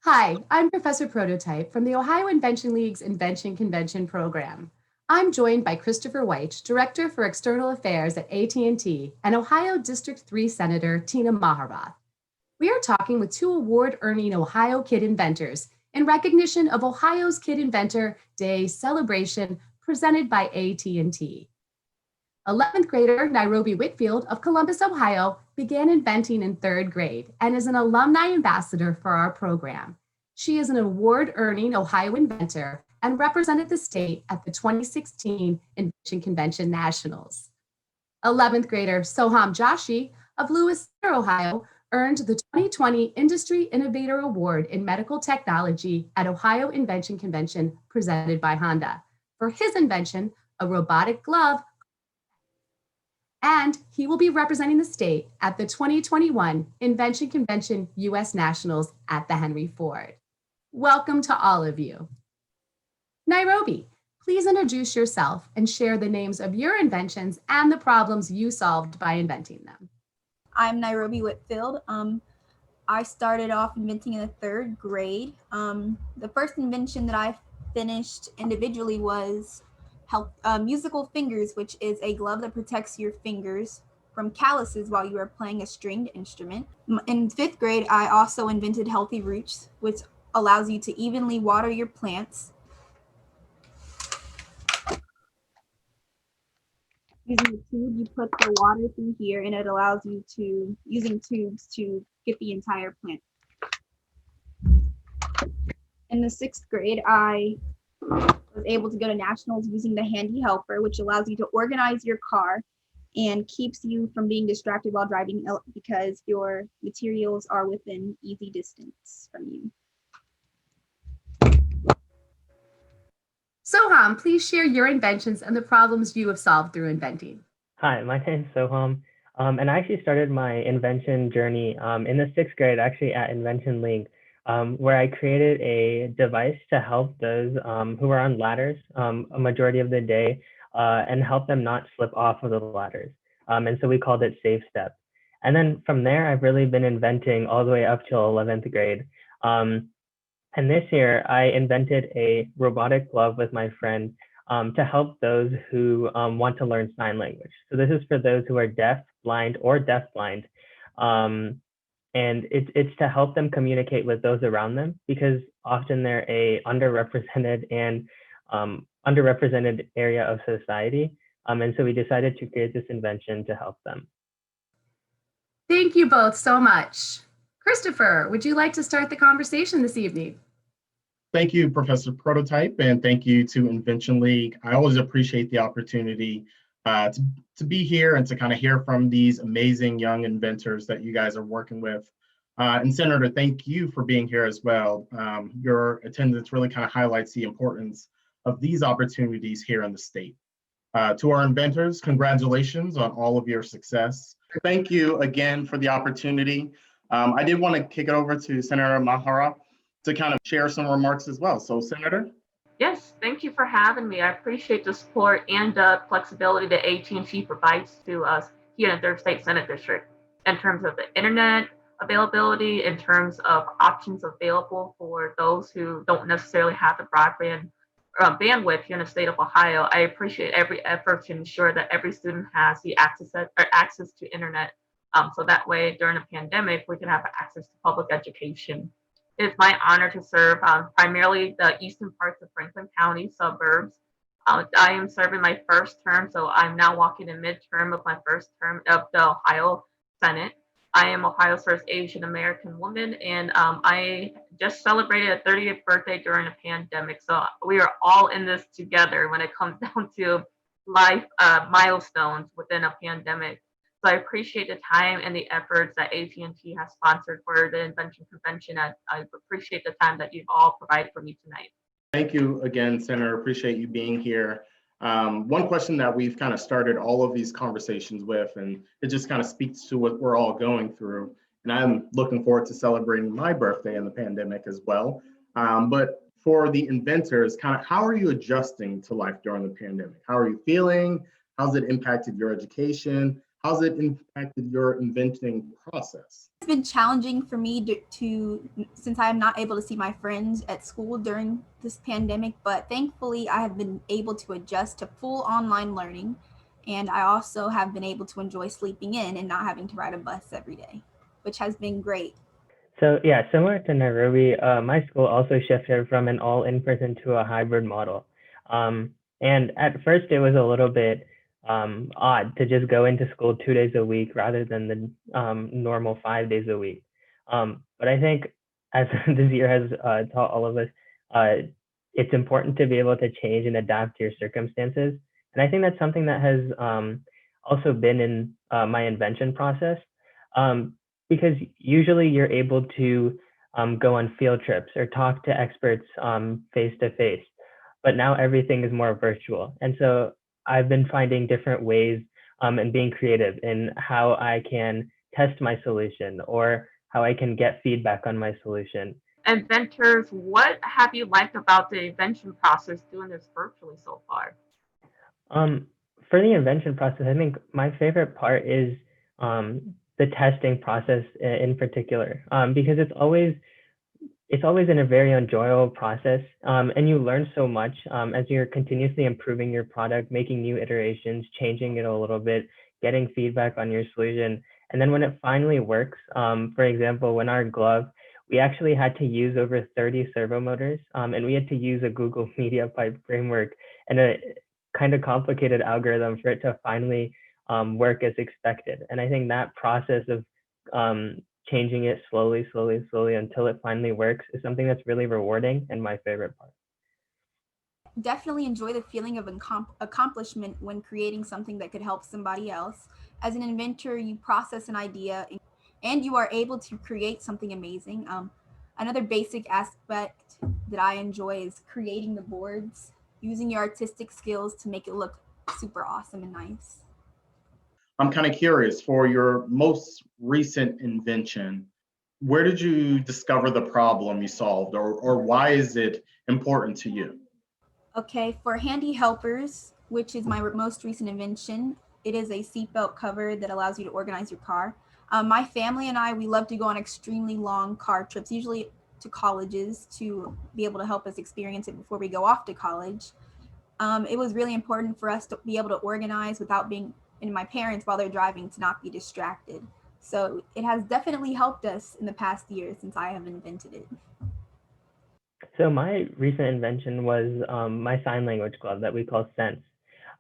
Hi, I'm Professor Prototype from the Ohio Invention League's Invention Convention program. I'm joined by Christopher Wyche, Director for External Affairs at AT&T, and Ohio District 3 Senator Tina Maharath. We are talking with two award-earning Ohio Kid Inventors in recognition of Ohio's Kid Inventor Day celebration presented by AT&T. 11th grader Nairobi Whitfield of Columbus, Ohio, began inventing in 3rd grade and is an alumni ambassador for our program. She is an award-earning Ohio inventor and represented the state at the 2016 Invention Convention Nationals. 11th grader Soham of Lewis Center, Ohio, earned the 2020 Industry Innovator Award in Medical Technology at Ohio Invention Convention presented by Honda for his invention, a robotic glove, and he will be representing the state at the 2021 Invention Convention U.S. Nationals at the Henry Ford. Welcome to all of you. Nairobi, please introduce yourself and share the names of your inventions and the problems you solved by inventing them. I'm Nairobi Whitfield. I started off inventing in the 3rd grade. The first invention that I finished individually was musical fingers, which is a glove that protects your fingers from calluses while you are playing a stringed instrument. In 5th grade, I also invented healthy roots, which allows you to evenly water your plants. Using a tube, you put the water through here, and it allows you to, using tubes, to get the entire plant. In the 6th grade, I was able to go to nationals using the handy helper, which allows you to organize your car and keeps you from being distracted while driving because your materials are within easy distance from you. Soham, please share your inventions and the problems you have solved through inventing. Hi, my name is Soham, and I actually started my invention journey in the 6th grade, actually at Invention League, where I created a device to help those who are on ladders a majority of the day and help them not slip off of the ladders. And so we called it Safe Step. And then from there, I've really been inventing all the way up till 11th grade. And this year, I invented a robotic glove with my friend to help those who want to learn sign language. So this is for those who are deaf, blind, or deafblind. And it's to help them communicate with those around them because often they're a underrepresented area of society. And so we decided to create this invention to help them. Thank you both so much. Christopher, would you like to start the conversation this evening? Thank you, Professor Prototype, and thank you to Invention League. I always appreciate the opportunity to be here and to kind of hear from these amazing young inventors that you guys are working with. And Senator, thank you for being here as well. Your attendance really kind of highlights the importance of these opportunities here in the state. To our inventors, congratulations on all of your success. Thank you again for the opportunity. I did want to kick it over to Senator Maharath to kind of share some remarks as well. So, Senator? Yes, thank you for having me. I appreciate the support and the flexibility that AT&T provides to us here in the 3rd State Senate District in terms of the internet availability, in terms of options available for those who don't necessarily have the broadband bandwidth here in the state of Ohio. I appreciate every effort to ensure that every student has the access to internet. So that way, during a pandemic, we can have access to public education. It's my honor to serve primarily the eastern parts of Franklin County suburbs. I am serving my 1st term, so I'm now walking in midterm of my 1st term of the Ohio Senate. I am Ohio's first Asian American woman, and I just celebrated a 30th birthday during a pandemic. So we are all in this together when it comes down to life milestones within a pandemic. So I appreciate the time and the efforts that AT&T has sponsored for the Invention Convention. I appreciate the time that you've all provided for me tonight. Thank you again, Senator. Appreciate you being here. One question that we've kind of started all of these conversations with, and it just kind of speaks to what we're all going through. And I'm looking forward to celebrating my birthday in the pandemic as well. But for the inventors, kind of how are you adjusting to life during the pandemic? How are you feeling? How's it impacted your education? How's it impacted your inventing process? been challenging for me since I am not able to see my friends at school during this pandemic, but thankfully I have been able to adjust to full online learning. And I also have been able to enjoy sleeping in and not having to ride a bus every day, which has been great. So yeah, similar to Nairobi, my school also shifted from an all in-person to a hybrid model. And at first it was a little bit odd to just go into school 2 days a week rather than the normal 5 days a week. But I think as this year has taught all of us, it's important to be able to change and adapt to your circumstances. And I think that's something that has also been in my invention process. Because usually you're able to go on field trips or talk to experts face to face, but now everything is more virtual. And so I've been finding different ways and being creative in how I can test my solution or how I can get feedback on my solution. Inventors, what have you liked about the invention process doing this virtually so far? For the invention process, I think my favorite part is the testing process in particular, because it's always in a very enjoyable process, and you learn so much as you're continuously improving your product, making new iterations, changing it a little bit, getting feedback on your solution. And then when it finally works, for example, when our glove, we actually had to use over 30 servo motors, and we had to use a Google Media Pipe framework and a kind of complicated algorithm for it to finally work as expected. And I think that process of changing it slowly until it finally works is something that's really rewarding and my favorite part. Definitely enjoy the feeling of accomplishment when creating something that could help somebody else. As an inventor, you process an idea and you are able to create something amazing. Another basic aspect that I enjoy is creating the boards, using your artistic skills to make it look super awesome and nice. I'm kind of curious, for your most recent invention, where did you discover the problem you solved, or why is it important to you? Okay, for handy helpers, which is my most recent invention, it is a seatbelt cover that allows you to organize your car. My family and I, we love to go on extremely long car trips, usually to colleges, to be able to help us experience it before we go off to college. It was really important for us to be able to organize without being in my parents while they're driving to not be distracted. So it has definitely helped us in the past year since I have invented it. So my recent invention was my sign language glove that we call Sense.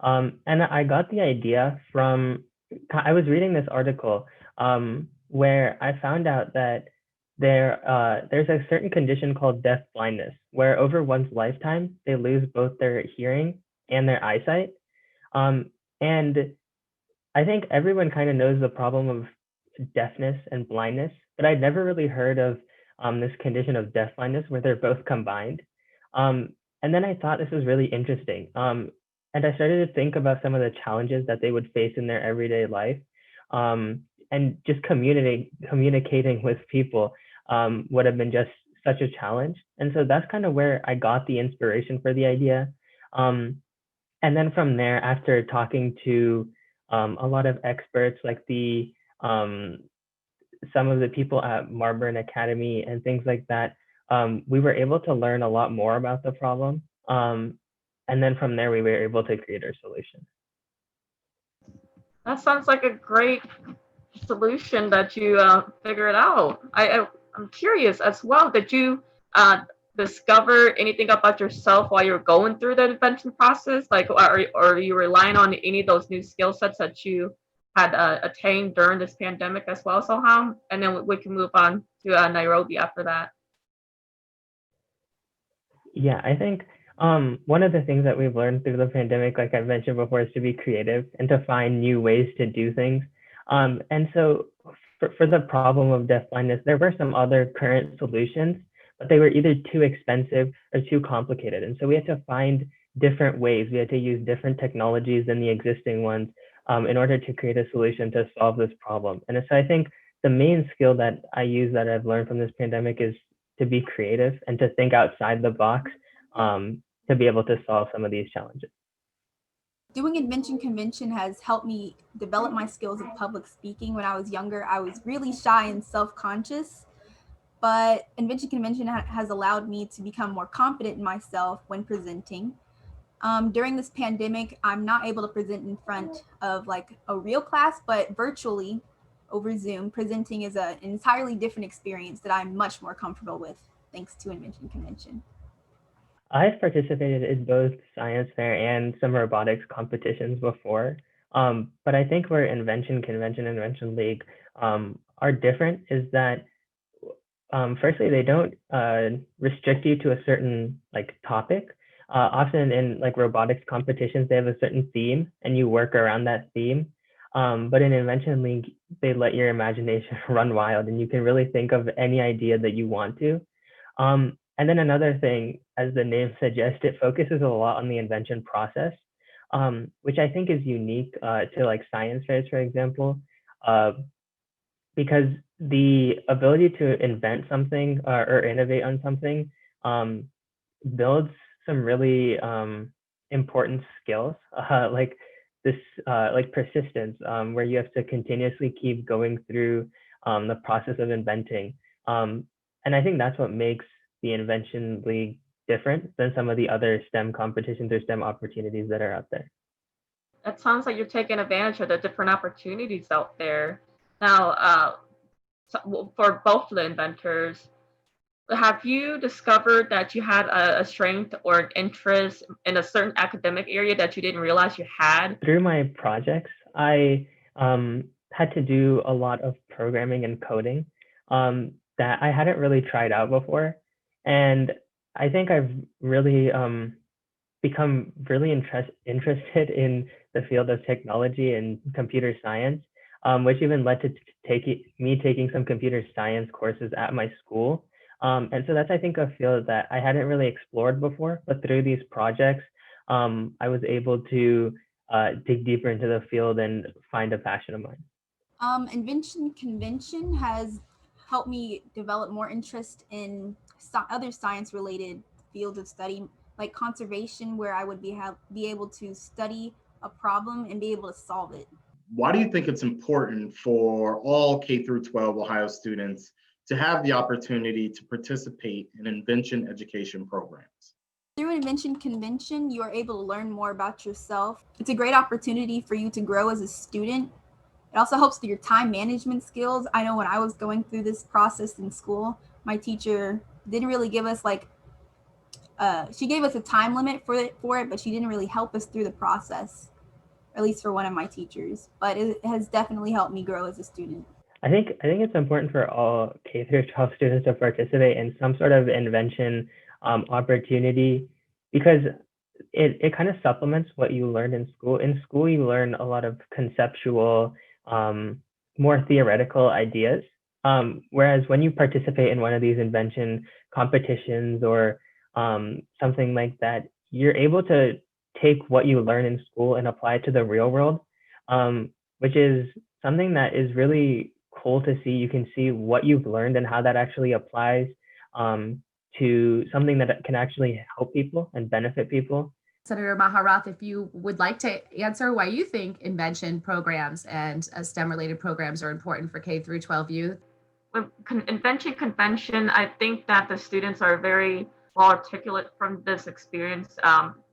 And I got the idea from, I was reading this article where I found out that there's a certain condition called deaf blindness, where over one's lifetime, they lose both their hearing and their eyesight. And I think everyone kind of knows the problem of deafness and blindness, but I'd never really heard of this condition of deaf blindness where they're both combined. And then I thought this was really interesting. And I started to think about some of the challenges that they would face in their everyday life. And just communicating with people would have been just such a challenge. And so that's kind of where I got the inspiration for the idea. And then from there, after talking to a lot of experts like some of the people at Marburn Academy and things like that, we were able to learn a lot more about the problem. And then from there, we were able to create our solution. That sounds like a great solution that you figured out. I'm curious as well. Did you discover anything about yourself while you were going through the invention process? Like, or are you relying on any of those new skill sets that you had attained during this pandemic as well, Soham? And then we can move on to Nairobi after that. Yeah, I think one of the things that we've learned through the pandemic, like I mentioned before, is to be creative and to find new ways to do things. And so for the problem of deafblindness, there were some other current solutions, but they were either too expensive or too complicated. And so we had to find different ways. We had to use different technologies than the existing ones in order to create a solution to solve this problem. And so I think the main skill that I use that I've learned from this pandemic is to be creative and to think outside the box to be able to solve some of these challenges. Doing Invention Convention has helped me develop my skills of public speaking. When I was younger, I was really shy and self-conscious, but Invention Convention has allowed me to become more confident in myself when presenting. During this pandemic, I'm not able to present in front of like a real class, but virtually over Zoom, presenting is an entirely different experience that I'm much more comfortable with, thanks to Invention Convention. I've participated in both science fair and some robotics competitions before. But I think where Invention Convention and Invention League are different is that firstly, they don't restrict you to a certain like topic. Often in like robotics competitions, they have a certain theme and you work around that theme. But in Invention League, they let your imagination run wild and you can really think of any idea that you want to. And then another thing, as the name suggests, it focuses a lot on the invention process, which I think is unique to like science fairs, for example, because the ability to invent something or innovate on something builds some really important skills, like this, like persistence, where you have to continuously keep going through the process of inventing. And I think that's what makes the Invention League different than some of the other STEM competitions or STEM opportunities that are out there. It sounds like you're taking advantage of the different opportunities out there. Now, for both the inventors, have you discovered that you had a strength or an interest in a certain academic area that you didn't realize you had? Through my projects, I had to do a lot of programming and coding that I hadn't really tried out before. And I think I've really become really interested in the field of technology and computer science, which even led to me taking some computer science courses at my school. And so that's, I think, a field that I hadn't really explored before, but through these projects, I was able to dig deeper into the field and find a passion of mine. Invention Convention has helped me develop more interest in other science-related fields of study, like conservation, where I would be able to study a problem and be able to solve it. Why do you think it's important for all K through 12 Ohio students to have the opportunity to participate in invention education programs? Through Invention Convention, you are able to learn more about yourself. It's a great opportunity for you to grow as a student. It also helps with your time management skills. I know when I was going through this process in school, my teacher didn't really give us she gave us a time limit for it, but she didn't really help us through the process, at least for one of my teachers. But it has definitely helped me grow as a student. I think it's important for all K through 12 students to participate in some sort of invention opportunity, because it kind of supplements what you learned in school. In school, you learn a lot of conceptual, more theoretical ideas. Whereas when you participate in one of these invention competitions or something like that, you're able to take what you learn in school and apply it to the real world, which is something that is really cool to see. You can see what you've learned and how that actually applies to something that can actually help people and benefit people. Senator Maharath, if you would like to answer why you think invention programs and STEM-related programs are important for K through 12 youth. Invention Convention, I think that the students are very well articulate from this experience.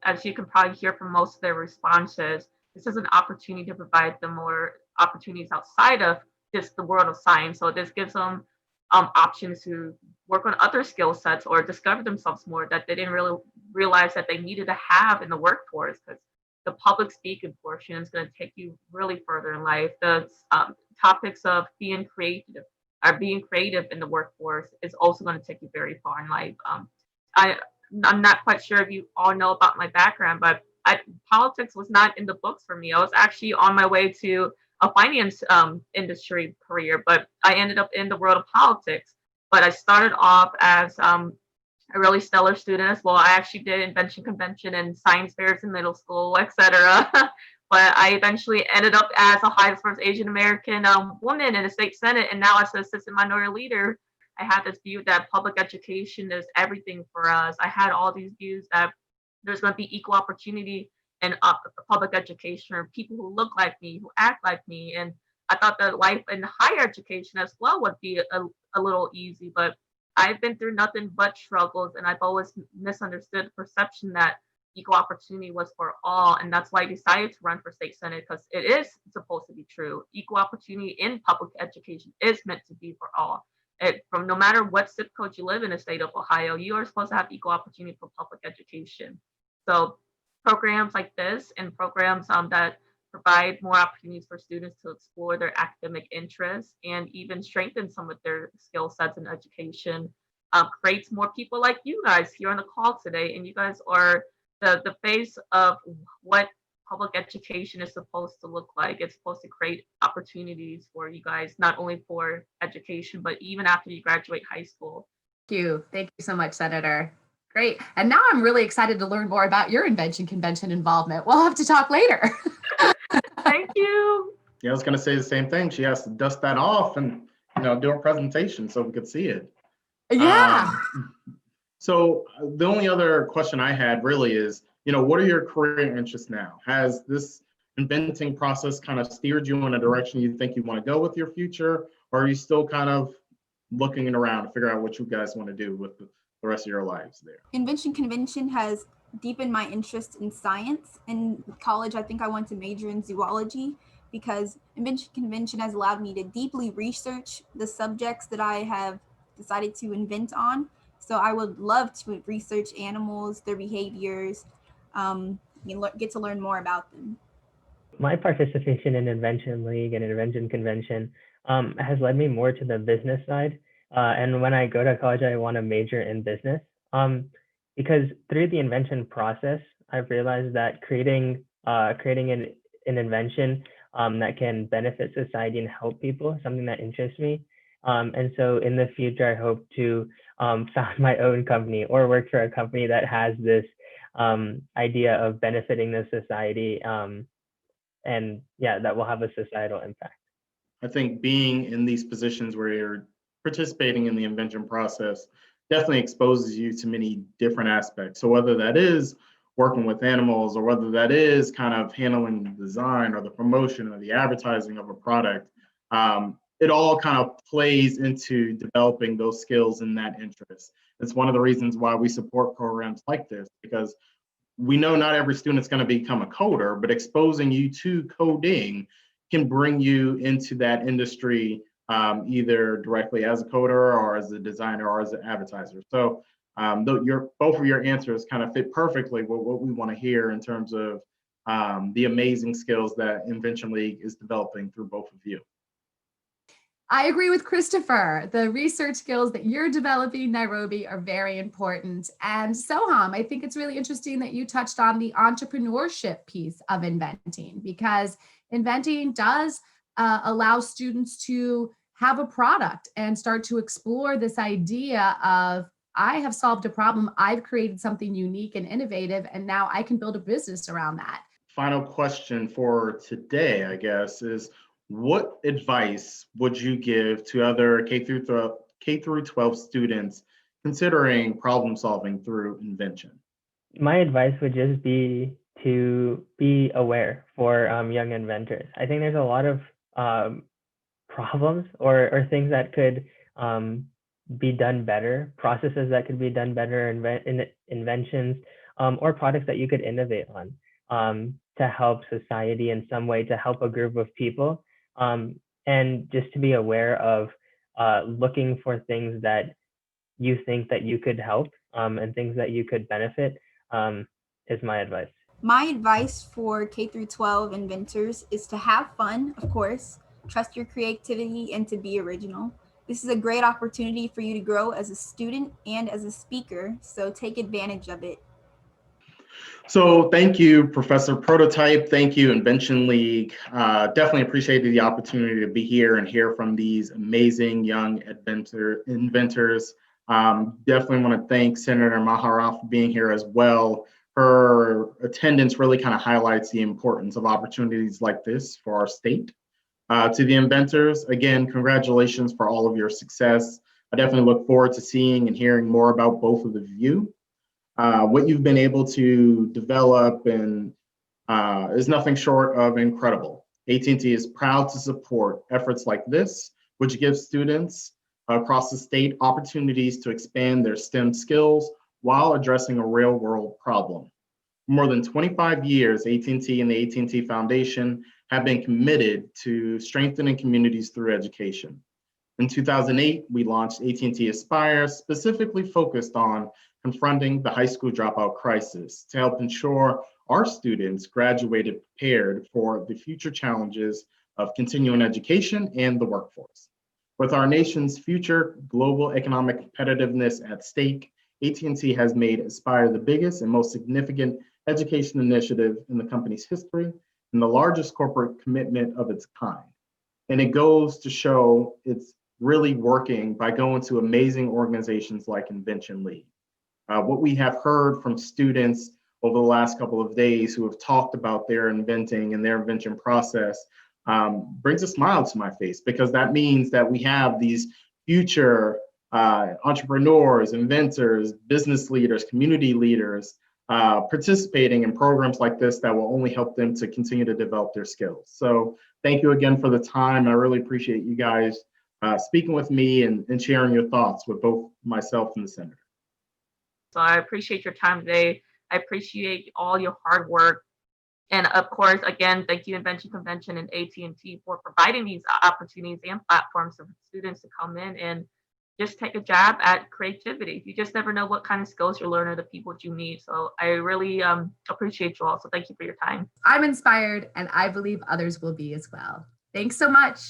As you can probably hear from most of their responses, this is an opportunity to provide them more opportunities outside of just the world of science. So this gives them options to work on other skill sets or discover themselves more that they didn't really realize that they needed to have in the workforce, because the public speaking portion is going to take you really further in life. The topics of being creative in the workforce is also going to take you very far in life. I'm not quite sure if you all know about my background, but politics was not in the books for me. I was actually on my way to a finance industry career, but I ended up in the world of politics. But I started off as a really stellar student as well. I actually did Invention Convention and science fairs in middle school, etc. But I eventually ended up as a highest first Asian American woman in the state Senate, and now as an assistant minority leader, I had this view that public education is everything for us. I had all these views that there's going to be equal opportunity in public education, or people who look like me, who act like me. And I thought that life in higher education as well would be a little easy, but I've been through nothing but struggles, and I've always misunderstood the perception that equal opportunity was for all. And that's why I decided to run for state senate, because it is supposed to be true. Equal opportunity in public education is meant to be for all. From no matter what zip code you live in the state of Ohio, you are supposed to have equal opportunity for public education. So programs like this and programs that provide more opportunities for students to explore their academic interests and even strengthen some of their skill sets in education creates more people like you guys here on the call today. And you guys are the face of what public education is supposed to look like. It's supposed to create opportunities for you guys, not only for education, but even after you graduate high school. Thank you so much, Senator. Great. And now I'm really excited to learn more about your invention convention involvement. We'll have to talk later. Thank you. Yeah, I was going to say the same thing. She has to dust that off and do a presentation so we could see it. Yeah. So the only other question I had really is, what are your career interests now? Has this inventing process kind of steered you in a direction you think you want to go with your future, or are you still kind of looking around to figure out what you guys want to do with the rest of your lives there? Invention Convention has deepened my interest in science. In college, I think I want to major in zoology because Invention Convention has allowed me to deeply research the subjects that I have decided to invent on. So I would love to research animals, their behaviors, get to learn more about them. My participation in Invention League and Invention Convention has led me more to the business side. And when I go to college, I want to major in business because through the invention process, I've realized that creating an invention that can benefit society and help people is something that interests me. And so in the future, I hope to found my own company or work for a company that has this idea of benefiting the society and that will have a societal impact. I think being in these positions where you're participating in the invention process definitely exposes you to many different aspects. So whether that is working with animals or whether that is kind of handling the design or the promotion or the advertising of a product, it all kind of plays into developing those skills in that interest. It's one of the reasons why we support programs like this, because we know not every student's going to become a coder, but exposing you to coding can bring you into that industry either directly as a coder or as a designer or as an advertiser. So both of your answers kind of fit perfectly with what we want to hear in terms of the amazing skills that Invention League is developing through both of you. I agree with Christopher. The research skills that you're developing, Nairobi, are very important. And Soham, I think it's really interesting that you touched on the entrepreneurship piece of inventing, because inventing does allow students to have a product and start to explore this idea of, I have solved a problem, I've created something unique and innovative, and now I can build a business around that. Final question for today, I guess, is what advice would you give to other K through 12 students considering problem solving through invention? My advice would just be to be aware for young inventors. I think there's a lot of problems or things that could be done better, processes that could be done better, inventions, or products that you could innovate on to help society in some way, to help a group of people. And just to be aware of looking for things that you think that you could help and things that you could benefit is my advice. My advice for K through 12 inventors is to have fun, of course, trust your creativity, and to be original. This is a great opportunity for you to grow as a student and as a speaker, so take advantage of it. So thank you, Professor Prototype. Thank you, Invention League. Definitely appreciated the opportunity to be here and hear from these amazing young inventors. Definitely want to thank Senator Maharath for being here as well. Her attendance really kind of highlights the importance of opportunities like this for our state. To the inventors, again, congratulations for all of your success. I definitely look forward to seeing and hearing more about both of you. What you've been able to develop and is nothing short of incredible. AT&T is proud to support efforts like this, which gives students across the state opportunities to expand their STEM skills while addressing a real-world problem. For more than 25 years, AT&T and the AT&T Foundation have been committed to strengthening communities through education. In 2008, we launched AT&T Aspire, specifically focused on confronting the high school dropout crisis to help ensure our students graduated prepared for the future challenges of continuing education and the workforce. With our nation's future global economic competitiveness at stake, AT&T has made Aspire the biggest and most significant education initiative in the company's history and the largest corporate commitment of its kind. And it goes to show it's really working by going to amazing organizations like Invention League. What we have heard from students over the last couple of days who have talked about their inventing and their invention process brings a smile to my face, because that means that we have these future entrepreneurs, inventors, business leaders, community leaders participating in programs like this that will only help them to continue to develop their skills. So thank you again for the time. I really appreciate you guys speaking with me and sharing your thoughts with both myself and the senator. So I appreciate your time today. I appreciate all your hard work. And of course, again, thank you, Invention Convention and AT&T, for providing these opportunities and platforms for students to come in and just take a jab at creativity. You just never know what kind of skills you'll learn or the people that you meet. So I really appreciate you all. So thank you for your time. I'm inspired, and I believe others will be as well. Thanks so much.